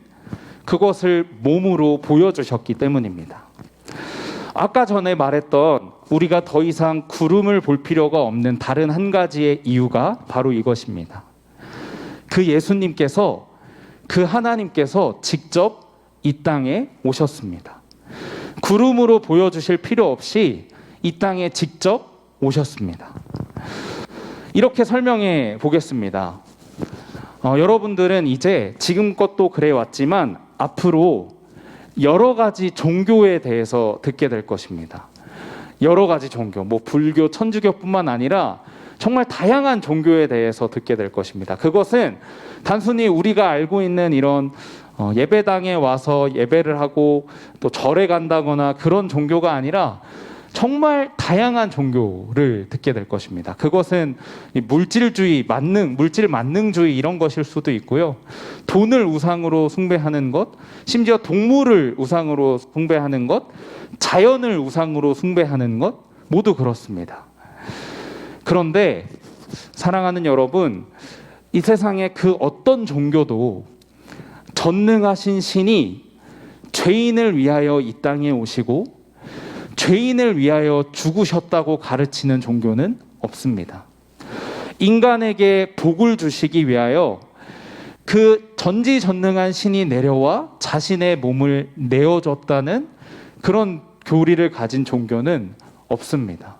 그것을 몸으로 보여주셨기 때문입니다. 아까 전에 말했던 우리가 더 이상 구름을 볼 필요가 없는 다른 한 가지의 이유가 바로 이것입니다. 그 예수님께서, 그 하나님께서 직접 이 땅에 오셨습니다. 구름으로 보여주실 필요 없이 이 땅에 직접 오셨습니다. 이렇게 설명해 보겠습니다. 여러분들은 이제 지금껏도 그래 왔지만 앞으로 여러 가지 종교에 대해서 듣게 될 것입니다. 여러 가지 종교, 불교, 천주교뿐만 아니라 정말 다양한 종교에 대해서 듣게 될 것입니다. 그것은 단순히 우리가 알고 있는 이런 예배당에 와서 예배를 하고 또 절에 간다거나 그런 종교가 아니라 정말 다양한 종교를 듣게 될 것입니다. 그것은 물질주의, 물질 만능주의 이런 것일 수도 있고요. 돈을 우상으로 숭배하는 것, 심지어 동물을 우상으로 숭배하는 것, 자연을 우상으로 숭배하는 것 모두 그렇습니다. 그런데 사랑하는 여러분, 이 세상의 그 어떤 종교도 전능하신 신이 죄인을 위하여 이 땅에 오시고 죄인을 위하여 죽으셨다고 가르치는 종교는 없습니다. 인간에게 복을 주시기 위하여 그 전지전능한 신이 내려와 자신의 몸을 내어줬다는 그런 교리를 가진 종교는 없습니다.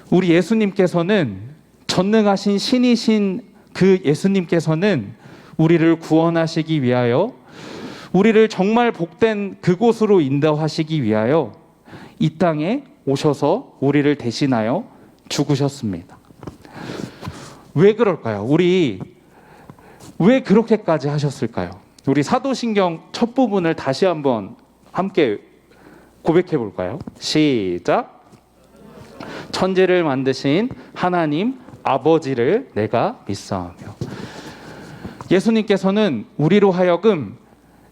우리 예수님께서는, 전능하신 신이신 그 예수님께서는 우리를 구원하시기 위하여, 우리를 정말 복된 그곳으로 인도하시기 위하여 이 땅에 오셔서 우리를 대신하여 죽으셨습니다. 왜 그럴까요? 왜 그렇게까지 하셨을까요? 우리 사도신경 첫 부분을 다시 한번 함께 고백해 볼까요? 시작. 천지를 만드신 하나님 아버지를 내가 믿사오며. 예수님께서는 우리로 하여금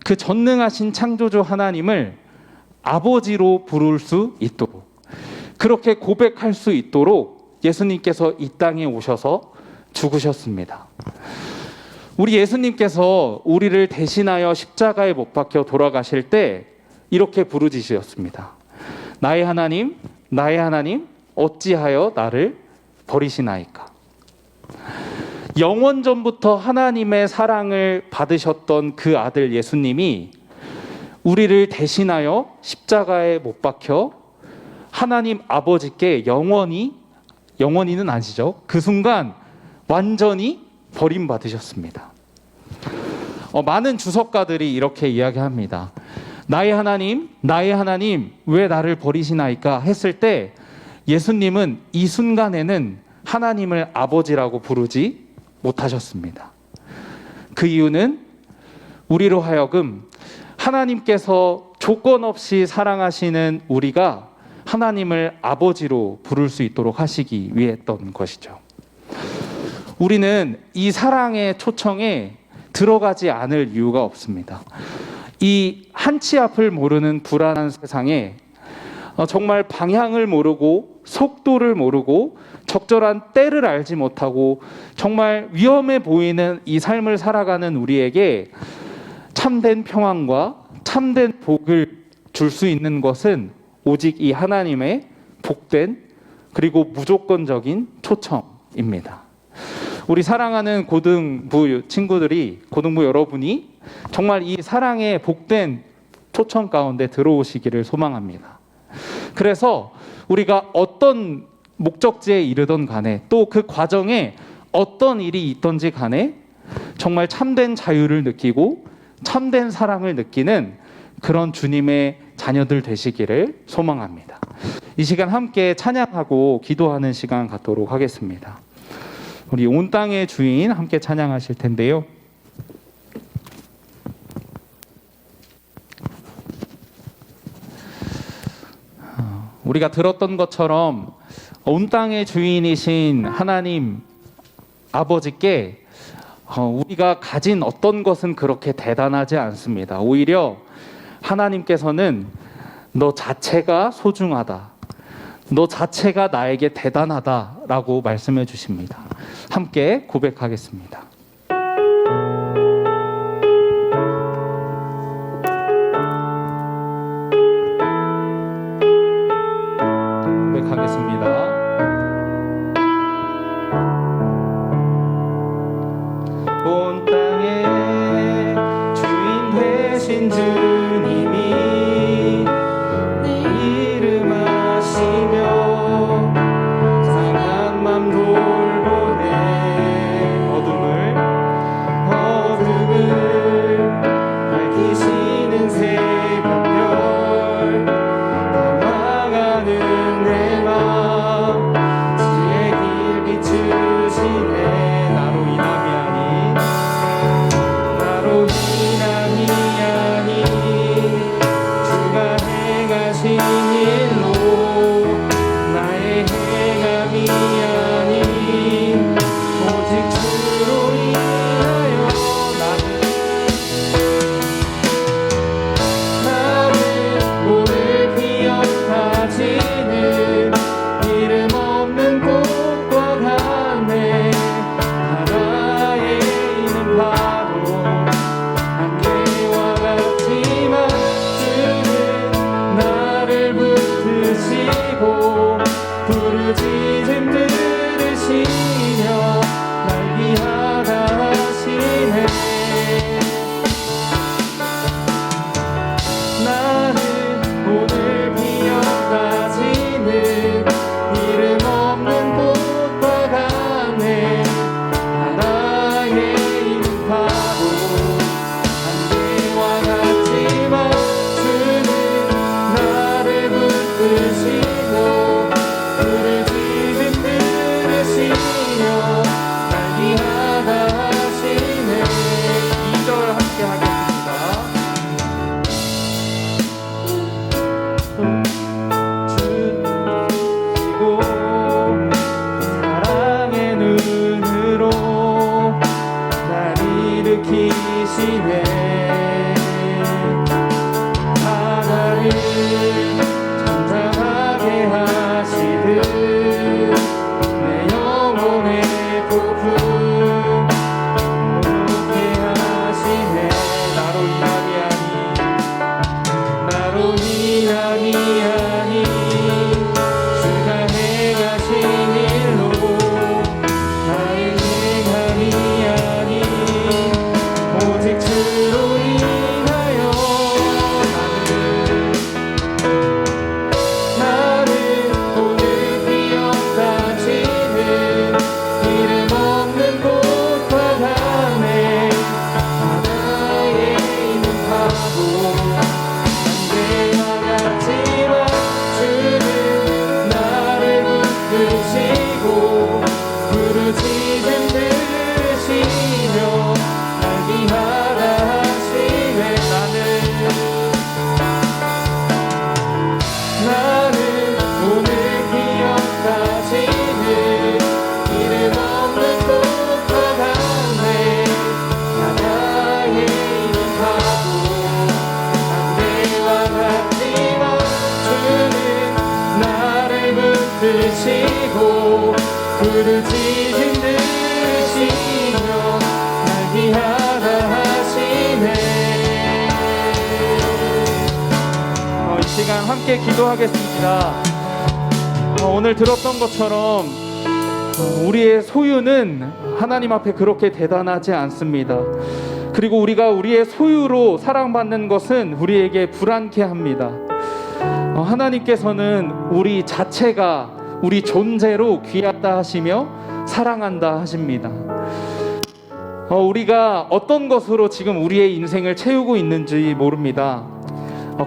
그 전능하신 창조주 하나님을 아버지로 부를 수 있도록, 그렇게 고백할 수 있도록 예수님께서 이 땅에 오셔서 죽으셨습니다. 우리 예수님께서 우리를 대신하여 십자가에 못 박혀 돌아가실 때 이렇게 부르짖으셨습니다. 나의 하나님, 나의 하나님, 어찌하여 나를 버리시나이까. 영원 전부터 하나님의 사랑을 받으셨던 그 아들 예수님이 우리를 대신하여 십자가에 못 박혀 하나님 아버지께 영원히는 아니죠. 그 순간 완전히 버림받으셨습니다. 많은 주석가들이 이렇게 이야기합니다. 나의 하나님, 나의 하나님, 왜 나를 버리시나이까 했을 때 예수님은 이 순간에는 하나님을 아버지라고 부르지 못하셨습니다. 그 이유는 우리로 하여금 하나님께서 조건 없이 사랑하시는 우리가 하나님을 아버지로 부를 수 있도록 하시기 위했던 것이죠. 우리는 이 사랑의 초청에 들어가지 않을 이유가 없습니다. 이 한 치 앞을 모르는 불안한 세상에 정말 방향을 모르고 속도를 모르고 적절한 때를 알지 못하고 정말 위험해 보이는 이 삶을 살아가는 우리에게 참된 평안과 참된 복을 줄 수 있는 것은 오직 이 하나님의 복된 그리고 무조건적인 초청입니다. 우리 사랑하는 고등부 친구들이, 고등부 여러분이 정말 이 사랑의 복된 초청 가운데 들어오시기를 소망합니다. 그래서 우리가 어떤 목적지에 이르던 간에 또 그 과정에 어떤 일이 있던지 간에 정말 참된 자유를 느끼고 참된 사랑을 느끼는 그런 주님의 자녀들 되시기를 소망합니다. 이 시간 함께 찬양하고 기도하는 시간 갖도록 하겠습니다. 우리 온 땅의 주인 함께 찬양하실 텐데요. 우리가 들었던 것처럼 온 땅의 주인이신 하나님 아버지께 우리가 가진 어떤 것은 그렇게 대단하지 않습니다. 오히려 하나님께서는 너 자체가 소중하다, 너 자체가 나에게 대단하다라고 말씀해 주십니다. 함께 고백하겠습니다. 고백하겠습니다. 온 땅의 주인 되신 주님이 내 이름 아시며 상한 맘 돌보네. 어둠을 밝히시는 새벽별, 당황하는 내 맘 지혜 길 비추시네. 나로 인함이 아닌, 나로 인함이 아닌 주가 행하신 일로, 나의 행함이 아닌 오직 주로 인하여 나는 오늘 피어가지는 이름 없는 꽃과 같네. 바다에 있는 파도 안개와 같지만 주는 나를 붙드시고 부르짖음 들으시며 날 위하다 하시네. 나는 오늘 피어가지는 이름 없는 꽃과 같네. 바다에 있는 파도 안개와 같지만 주는 나를 붙드시고 부르짖음 들으시며 날 위하다 하시네. 2절 함께 하겠습니다. 주시고 사랑의 눈으로 날 일으키시네. 하나를 잠잠하게 하시듯 내 영혼의 폭풍 오게 하시네. 나로 인함이 아닌, 나로 인함이 아닌 주가 행하신 일로, 나의 행함이 아닌 오직 주 주시고 부르짖은 들으시며 날 위하다 하시네. 이 시간 함께 기도하겠습니다. 오늘 들었던 것처럼 우리의 소유는 하나님 앞에 그렇게 대단하지 않습니다. 그리고 우리가 우리의 소유로 사랑받는 것은 우리에게 불안케 합니다. 하나님께서는 우리 자체가 우리 존재로 귀하다 하시며 사랑한다 하십니다. 우리가 어떤 것으로 지금 우리의 인생을 채우고 있는지 모릅니다.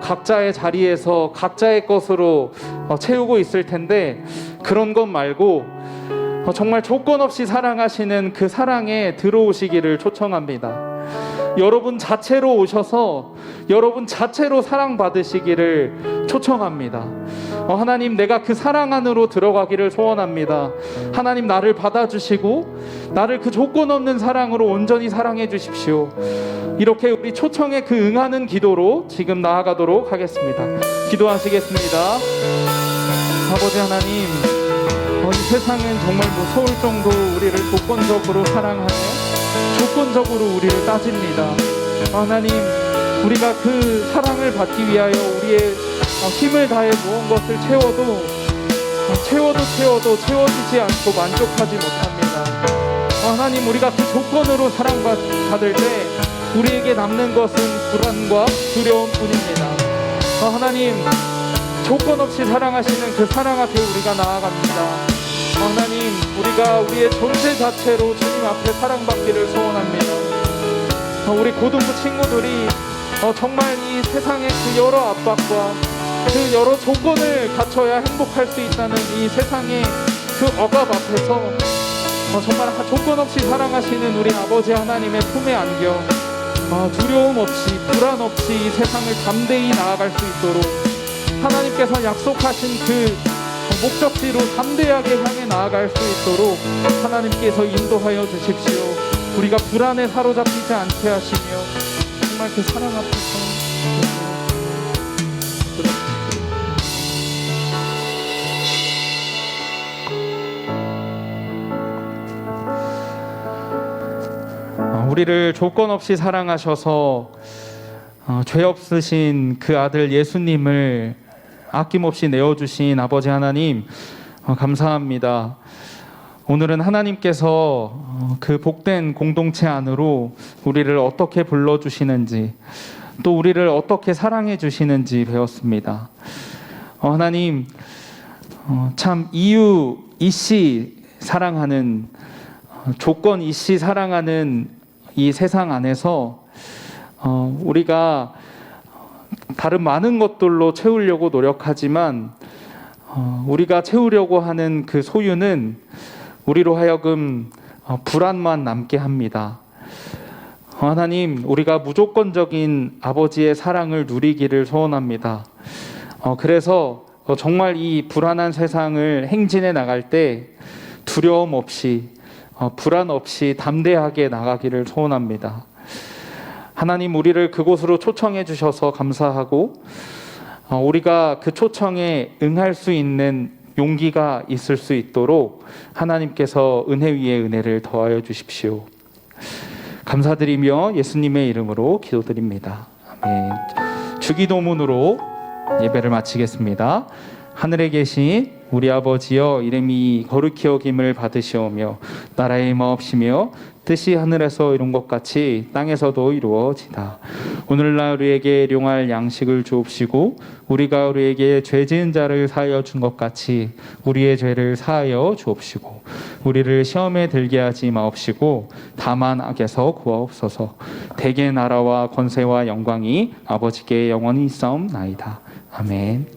각자의 자리에서 각자의 것으로 채우고 있을 텐데 그런 것 말고 정말 조건 없이 사랑하시는 그 사랑에 들어오시기를 초청합니다. 여러분 자체로 오셔서 여러분 자체로 사랑받으시기를 초청합니다. 하나님, 내가 그 사랑 안으로 들어가기를 소원합니다. 하나님, 나를 받아주시고 나를 그 조건 없는 사랑으로 온전히 사랑해 주십시오. 이렇게 우리 초청에 그 응하는 기도로 지금 나아가도록 하겠습니다. 기도하시겠습니다. 아버지 하나님, 이 세상은 정말 무서울 정도로 우리를 조건적으로 사랑하며 조건적으로 우리를 따집니다. 하나님, 우리가 그 사랑을 받기 위하여 우리의 힘을 다해 모은 것을 채워도 채워지지 않고 만족하지 못합니다. 하나님, 우리가 그 조건으로 사랑받을 때 우리에게 남는 것은 불안과 두려움뿐입니다. 하나님, 조건 없이 사랑하시는 그 사랑 앞에 우리가 나아갑니다. 하나님, 우리가 우리의 존재 자체로 주님 앞에 사랑받기를 소원합니다. 우리 고등부 친구들이 정말 이 세상의 그 여러 압박과 그 여러 조건을 갖춰야 행복할 수 있다는 이 세상의 그 억압 앞에서 정말 조건 없이 사랑하시는 우리 아버지 하나님의 품에 안겨 두려움 없이 불안 없이 이 세상을 담대히 나아갈 수 있도록 하나님께서 약속하신 그 목적지로 담대하게 향해 나아갈 수 있도록 하나님께서 인도하여 주십시오. 우리가 불안에 사로잡히지 않게 하시며 정말 그 사랑 앞에서 우리를 조건 없이 사랑하셔서 죄 없으신 그 아들 예수님을 아낌없이 내어주신 아버지 하나님, 감사합니다. 오늘은 하나님께서 그 복된 공동체 안으로 우리를 어떻게 불러주시는지 또 우리를 어떻게 사랑해 주시는지 배웠습니다. 하나님, 참 이유 이씨 사랑하는 조건 이씨 사랑하는 이 세상 안에서 우리가 다른 많은 것들로 채우려고 노력하지만 우리가 채우려고 하는 그 소유는 우리로 하여금 불안만 남게 합니다. 하나님, 우리가 무조건적인 아버지의 사랑을 누리기를 소원합니다. 그래서 정말 이 불안한 세상을 행진해 나갈 때 두려움 없이 불안 없이 담대하게 나가기를 소원합니다. 하나님, 우리를 그곳으로 초청해 주셔서 감사하고 우리가 그 초청에 응할 수 있는 용기가 있을 수 있도록 하나님께서 은혜 위에 은혜를 더하여 주십시오. 감사드리며 예수님의 이름으로 기도드립니다. 아멘. 주기도문으로 예배를 마치겠습니다. 하늘에 계신 우리 아버지여, 이름이 거룩히 여김을 받으시오며 나라의 마옵시며 뜻이 하늘에서 이룬 것 같이 땅에서도 이루어지다. 오늘날 우리에게 일용할 양식을 주옵시고 우리가 우리에게 죄 지은 자를 사하여 준 것 같이 우리의 죄를 사하여 주옵시고 우리를 시험에 들게 하지 마옵시고 다만 악에서 구하옵소서. 대개 나라와 권세와 영광이 아버지께 영원히 있사옵나이다. 아멘.